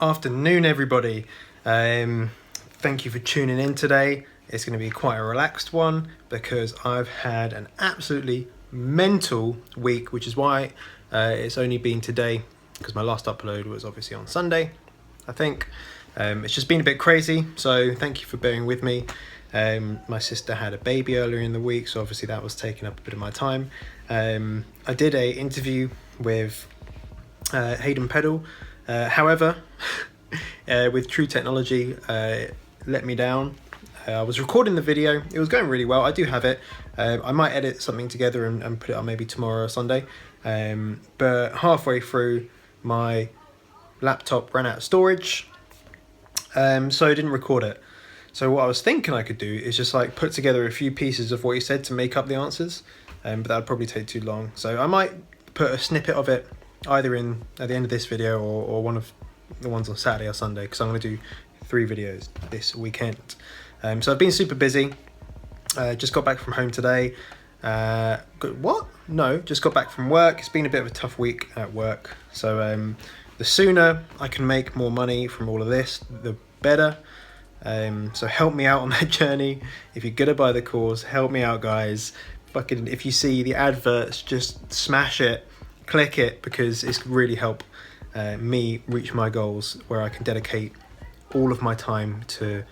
Afternoon, everybody. Thank you for tuning in today. It's going to be quite a relaxed one because I've had an absolutely mental week, which is why it's only been today, because my last upload was obviously on Sunday, I think. It's just been a bit crazy, so thank you for bearing with me. My sister had a baby earlier in the week, so obviously that was taking up a bit of my time. I did a interview with Hayden Peddle. However, with True Technology, let me down. I was recording the video. It was going really well. I do have it. I might edit something together and put it on maybe tomorrow or Sunday. But halfway through, my laptop ran out of storage, so I didn't record it. So what I was thinking I could do is just like put together a few pieces of what he said to make up the answers, but that would probably take too long. So I might put a snippet of it either in at the end of this video or one of the ones on Saturday or Sunday, because I'm going to do 3 videos this weekend. So I've been super busy. Just got back from home today. Just got back from work. It's been a bit of a tough week at work. So the sooner I can make more money from all of this, the better. So help me out on that journey. If you're gonna buy the course, help me out, guys. Fucking, if you see the adverts, just smash it, click it, because it's really help me reach my goals, where I can dedicate all of my time to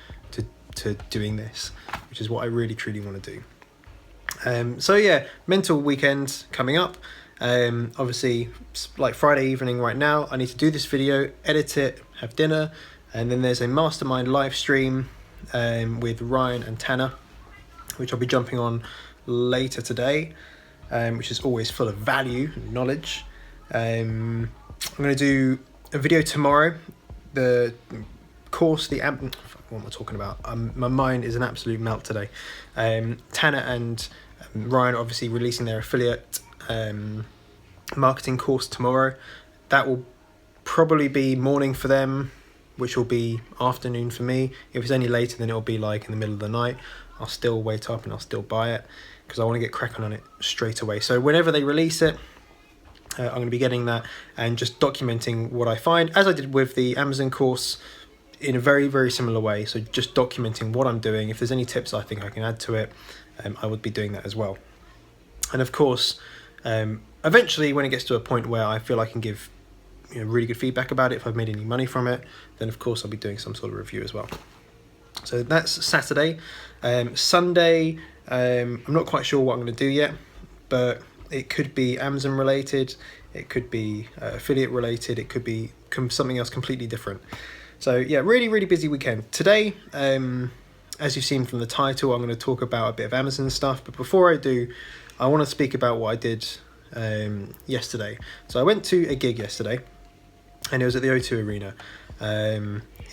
doing this, which is what I really truly want to do. So yeah, mental weekend coming up. Obviously, like Friday evening right now, I need to do this video, edit it, have dinner, and then there's a Mastermind live stream with Ryan and Tanner, which I'll be jumping on later today, which is always full of value and knowledge. I'm going to do a video tomorrow. The course, what am I talking about? My mind is an absolute melt today. Tanner and Ryan are obviously releasing their affiliate marketing course tomorrow. That will probably be morning for them, which will be afternoon for me. If it's any later, then it'll be like in the middle of the night. I'll still wait up and I'll still buy it, because I want to get cracking on it straight away. So whenever they release it, I'm going to be getting that and just documenting what I find, as I did with the Amazon course, in a very, very similar way. So just documenting what I'm doing. If there's any tips I think I can add to it, I would be doing that as well. And of course, eventually when it gets to a point where I feel I can give really good feedback about it, if I've made any money from it, then of course I'll be doing some sort of review as well. So that's Saturday. Sunday, I'm not quite sure what I'm going to do yet, but it could be Amazon related, it could be affiliate related, it could be something else completely different. So yeah, really, really busy weekend. Today, as you've seen from the title, I'm going to talk about a bit of Amazon stuff. But before I do, I want to speak about what I did yesterday. So I went to a gig yesterday, and it was at the O2 Arena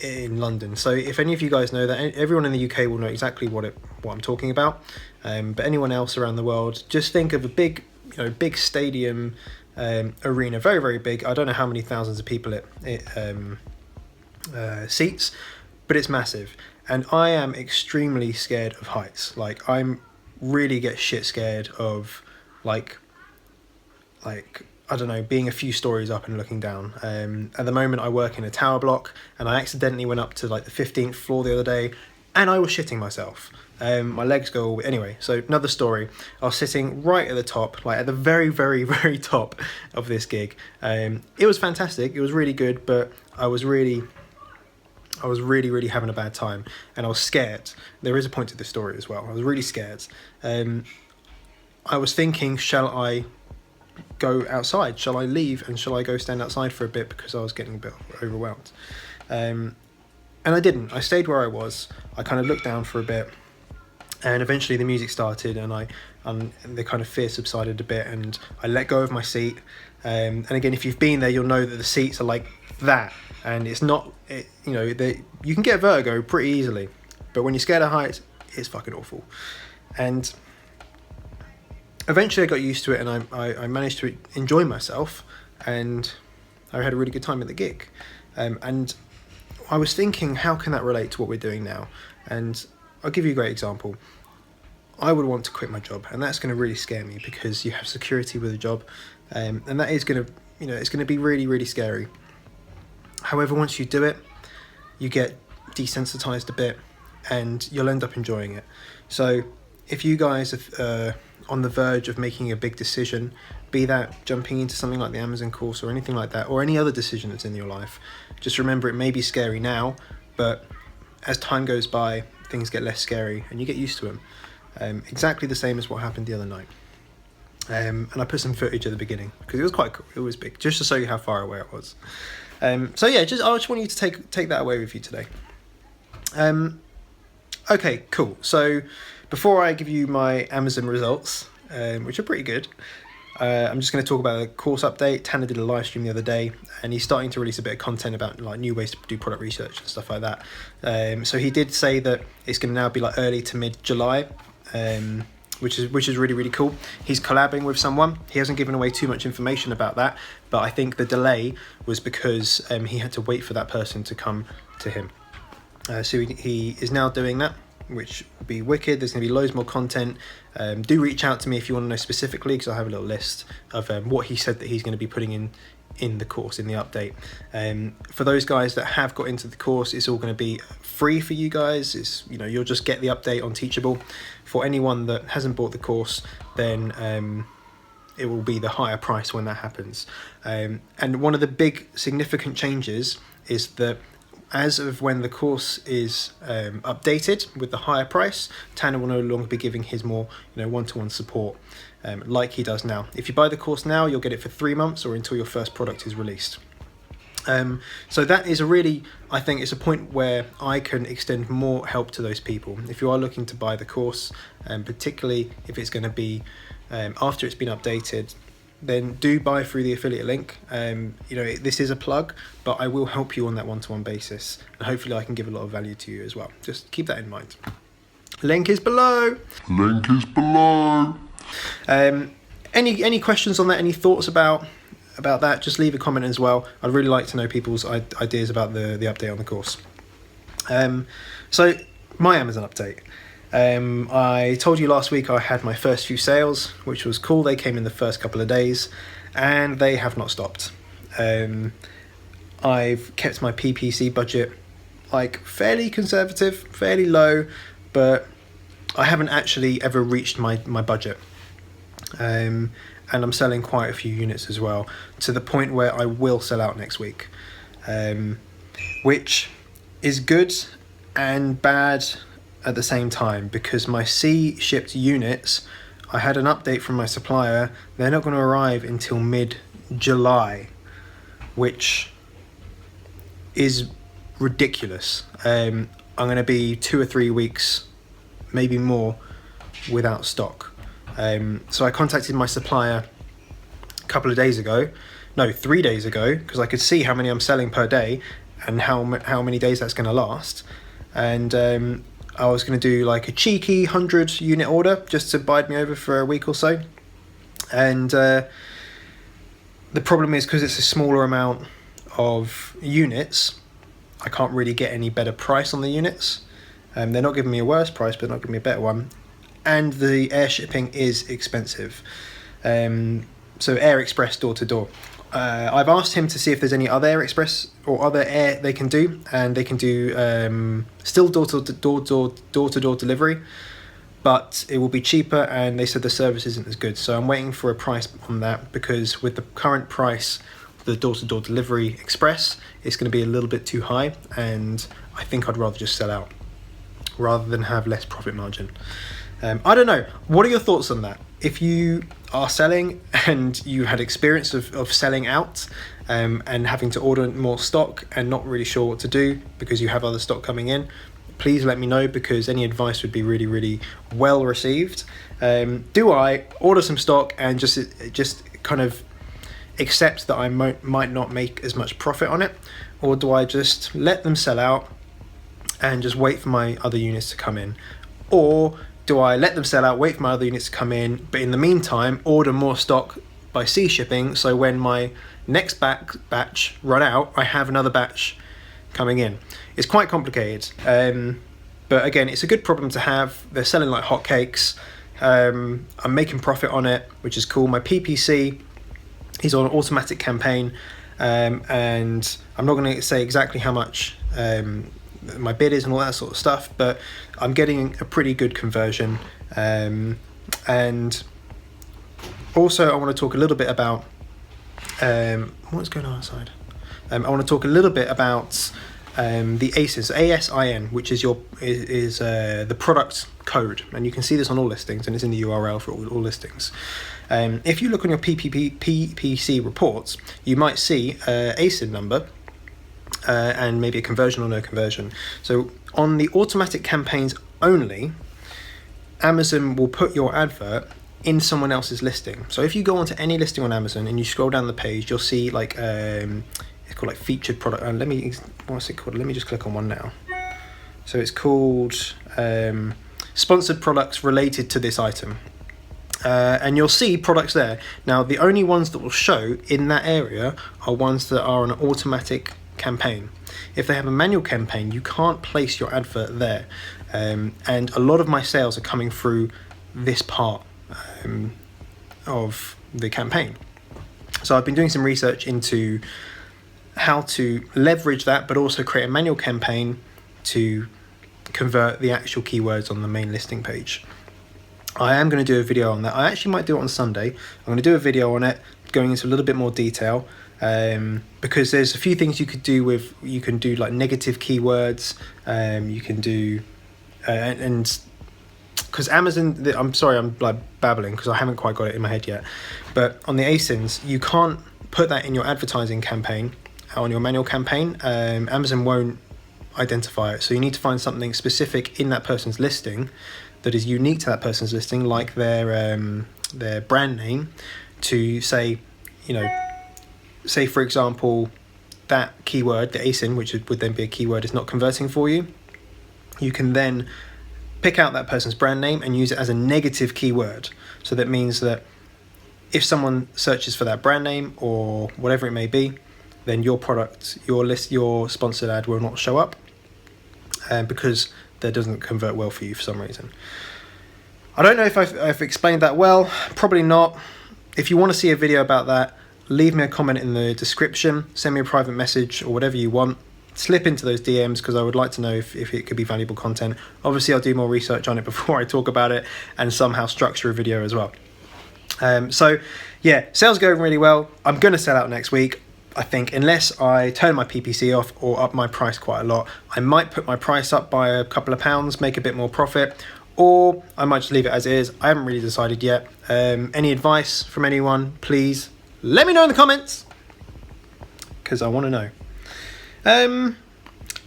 in London. So if any of you guys know that, everyone in the UK will know exactly what I'm talking about. But anyone else around the world, just think of a big stadium arena, very, very big. I don't know how many thousands of people it seats, but it's massive. And I am extremely scared of heights. Like, I'm really get shit scared of like I don't know, being a few stories up and looking down. At the moment I work in a tower block, and I accidentally went up to like the 15th floor the other day, and I was shitting myself. My legs go anyway. So another story, I was sitting right at the top, like at the very, very, very top of this gig. It was fantastic, it was really good, but I was really having a bad time, and I was scared. There is a point to this story as well. I was really scared. I was thinking, shall I go outside? Shall I leave and shall I go stand outside for a bit, because I was getting a bit overwhelmed. And I didn't. I stayed where I was. I kind of looked down for a bit, and eventually the music started, and the kind of fear subsided a bit, and I let go of my seat. And again, if you've been there, you'll know that the seats are like that, and it's not, you can get vertigo pretty easily, but when you're scared of heights, it's fucking awful. And eventually I got used to it, and I managed to enjoy myself, and I had a really good time at the gig. And I was thinking, how can that relate to what we're doing now? And I'll give you a great example. I would want to quit my job, and that's going to really scare me, because you have security with a job, and that is going to, it's going to be really, really scary. However, once you do it, you get desensitized a bit and you'll end up enjoying it. So if you guys are on the verge of making a big decision, be that jumping into something like the Amazon course or anything like that, or any other decision that's in your life, just remember it may be scary now, but as time goes by, things get less scary and you get used to them. Exactly the same as what happened the other night. And I put some footage at the beginning because it was quite cool. It was big, just to show you how far away it was. So yeah, I just want you to take that away with you today. Okay, cool. So before I give you my Amazon results, which are pretty good, I'm just going to talk about a course update. Tanner did a live stream the other day, and he's starting to release a bit of content about like new ways to do product research and stuff like that. So he did say that it's going to now be like early to mid July, which is really, really cool. He's collabing with someone. He hasn't given away too much information about that, but I think the delay was because he had to wait for that person to come to him. So he is now doing that, which will be wicked. There's going to be loads more content. Do reach out to me if you want to know specifically, because I have a little list of what he said that he's going to be putting in the course, in the update. For those guys that have got into the course, it's all going to be free for you guys. It's, you'll just get the update on Teachable. For anyone that hasn't bought the course, then it will be the higher price when that happens. And one of the big significant changes is that as of when the course is updated with the higher price, Tanner will no longer be giving his more one-to-one support like he does now. If you buy the course now, you'll get it for 3 months or until your first product is released. So that is I think it's a point where I can extend more help to those people. If you are looking to buy the course, particularly if it's going to be after it's been updated, then do buy through the affiliate link. This is a plug, but I will help you on that one-to-one basis, and hopefully I can give a lot of value to you as well. Just keep that in mind. Link is below. Any questions on that? Any thoughts about that? Just leave a comment as well. I'd really like to know people's ideas about the update on the course. So my Amazon update. I told you last week I had my first few sales, which was cool. They came in the first couple of days and they have not stopped. I've kept my PPC budget like fairly conservative, fairly low, but I haven't actually ever reached my budget. And I'm selling quite a few units as well, to the point where I will sell out next week, which is good and bad at the same time, because my C shipped units, I had an update from my supplier, they're not going to arrive until mid-July, which is ridiculous. I'm going to be 2 or 3 weeks, maybe more, without stock. So I contacted my supplier a couple of days ago, no, 3 days ago, because I could see how many I'm selling per day and how many days that's going to last. And I was going to do like a cheeky 100 unit order just to bide me over for a week or so. And the problem is, because it's a smaller amount of units, I can't really get any better price on the units. They're not giving me a worse price, but not giving me a better one. And the air shipping is expensive. So Air Express door to door. I've asked him to see if there's any other Air Express or other air they can do, and they can do still door to door delivery, but it will be cheaper, and they said the service isn't as good. So I'm waiting for a price on that, because with the current price for the door to door delivery express, it's going to be a little bit too high, and I think I'd rather just sell out rather than have less profit margin. I don't know. What are your thoughts on that? If you are selling and you had experience of selling out and having to order more stock and not really sure what to do because you have other stock coming in, please let me know, because any advice would be really, really well received. Do I order some stock and just kind of accept that I might not make as much profit on it, or do I just let them sell out and just wait for my other units to come in? Or do I let them sell out, wait for my other units to come in, but in the meantime order more stock by sea shipping, so when my next batch run out, I have another batch coming in? It's quite complicated, but again, it's a good problem to have. They're selling like hotcakes. I'm making profit on it, which is cool. My PPC is on an automatic campaign, and I'm not going to say exactly how much my bid is and all that sort of stuff, but I'm getting a pretty good conversion. And also I want to talk a little bit about what's going on outside. I want to talk a little bit about the ASIN, ASIN, which is the product code, and you can see this on all listings, and it's in the URL for all listings. If you look on your PPC reports, you might see ASIN number and maybe a conversion or no conversion. So on the automatic campaigns only, Amazon will put your advert in someone else's listing. So if you go onto any listing on Amazon and you scroll down the page, you'll see like it's called like featured product. What's it called? Let me just click on one now. So it's called sponsored products related to this item. And you'll see products there. Now, the only ones that will show in that area are ones that are on an automatic campaign. If they have a manual campaign, you can't place your advert there. And a lot of my sales are coming through this part of the campaign. So I've been doing some research into how to leverage that, but also create a manual campaign to convert the actual keywords on the main listing page. I am going to do a video on that. I actually might do it on Sunday. I'm going to do a video on it, going into a little bit more detail, because there's a few things you could do with, you can do like negative keywords, you can do, and because Amazon, I'm sorry, I'm like babbling because I haven't quite got it in my head yet, but on the ASINs, you can't put that in your advertising campaign, on your manual campaign. Amazon won't identify it, so you need to find something specific in that person's listing that is unique to that person's listing, like their brand name, to say, you know, say for example, that keyword, the ASIN, which would then be a keyword, is not converting for you. You can then pick out that person's brand name and use it as a negative keyword. So that means that if someone searches for that brand name or whatever it may be, then your product, your sponsored ad will not show up, because that doesn't convert well for you for some reason. I don't know if I've explained that well, probably not. If you want to see a video about that, leave me a comment in the description, send me a private message or whatever you want. Slip into those DMs because I would like to know if it could be valuable content. Obviously, I'll do more research on it before I talk about it and somehow structure a video as well. So yeah, sales going really well. I'm going to sell out next week. I think unless I turn my PPC off or up my price quite a lot, I might put my price up by a couple of pounds, make a bit more profit, or I might just leave it as it is. I haven't really decided yet. Any advice from anyone, please let me know in the comments, because I want to know. Do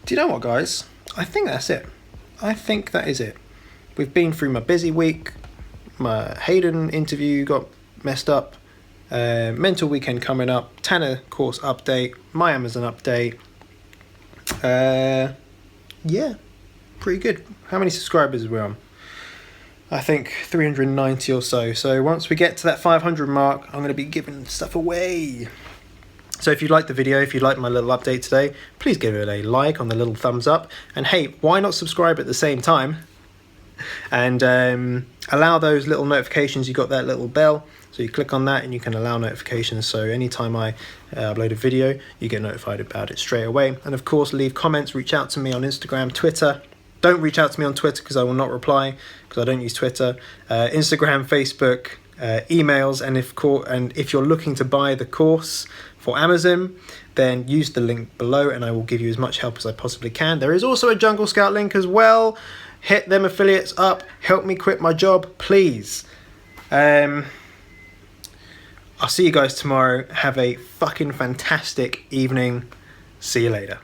you know what, guys? I think that's it. I think that is it. We've been through my busy week. My Hayden interview got messed up. Mental weekend coming up. Tanner course update. My Amazon update. Yeah, pretty good. How many subscribers are we on? I think 390 or so. So once we get to that 500 mark, I'm going to be giving stuff away. So if you liked the video, if you liked my little update today, please give it a like on the little thumbs up. And hey, why not subscribe at the same time? And allow those little notifications. You got that little bell, so you click on that and you can allow notifications. So anytime I upload a video, you get notified about it straight away. And of course, leave comments, reach out to me on Instagram, Twitter. Don't reach out to me on Twitter because I will not reply, because I don't use Twitter. Instagram, Facebook, emails, and if you're looking to buy the course for Amazon, then use the link below and I will give you as much help as I possibly can. There is also a Jungle Scout link as well. Hit them affiliates up. Help me quit my job, please. I'll see you guys tomorrow. Have a fucking fantastic evening. See you later.